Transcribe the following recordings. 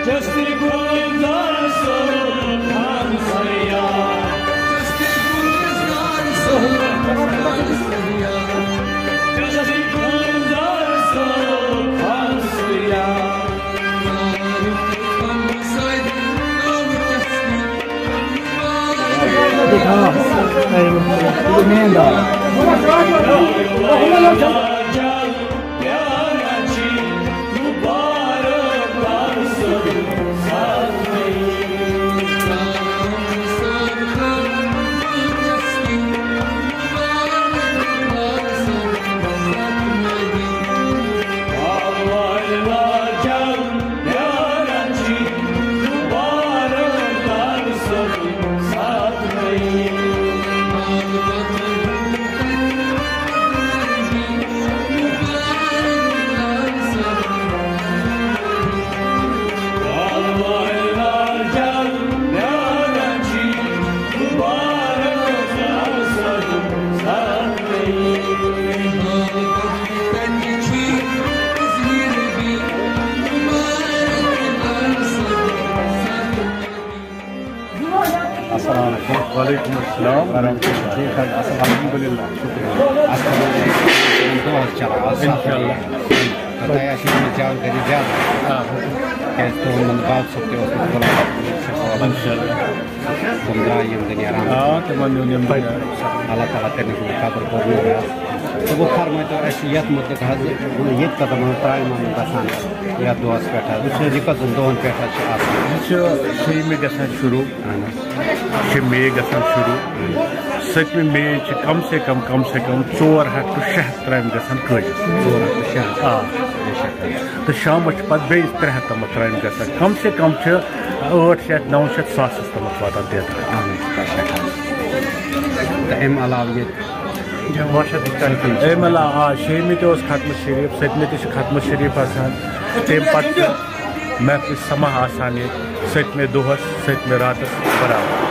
Just वालेकुम अस्सलाम ठीक है अल्हम्दुलिल्लाह इंशाअल्लाह बताया कि मैं जान करी जा कैसे तो मन बात सकते हो इंशाअल्लाह बंदा ये दुनिया तो मन दुनिया अल्लाह ताला करने को काबर करने है तो वो फरमाए तो ऐसियत मतलब ये कदम ट्राई मान बसान या दुआ बैठा उसने दिक्कत दोन बैठा से आप छह में गसन शुरू मे गसन शुरू 7 मे कम से कम 4 हथ तो 6 त्राम गसन कल तो शाम पे बे 3 हथ तम त्राम गसन कम से कम 800 900 सास तम वातान अम अलाव ये अम अलाव 6 मे तो खत्म शरीफ 7 मे खत्म शरीफ आसान तम पे महफिल समा आसान 7 मे दोहस 7 मे रात बराबर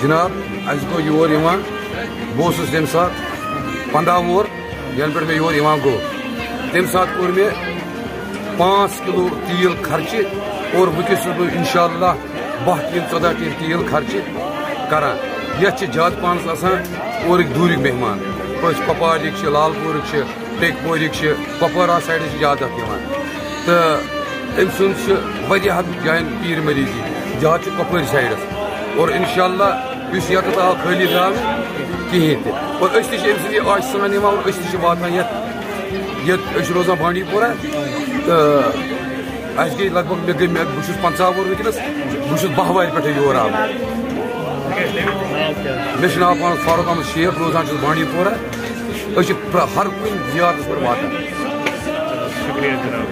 जनाब अस गो योर बह तम सात 15 वोर यन पे योर गो तम सात कोर मे 5 किलो तेल खर्च और वस बह इंशाअल्लाह 12 टीन 14 टीन तेल खर्च करान ये ज्यादा पानस और दूर मेहमान पपारिक लालपुरक टेकपोरिक कपवारा साइड ज्यादा तो अम सुन जान पीर मरीजी ज्यादा कपवर साइडस और इंशाअल्लाह इस आव खाली द्राव कहें और अस आज सान और वातान ये रोजान बांडी पोरा तो अस गई लगभग मे गई बस 50 वोर वनस बस 12 वार पे योर आव मे नाव पान फारूक अहमद शेख रोजान बांडी पोरा हर कुछ जियारत पे वातान शुक्रिया जनाब।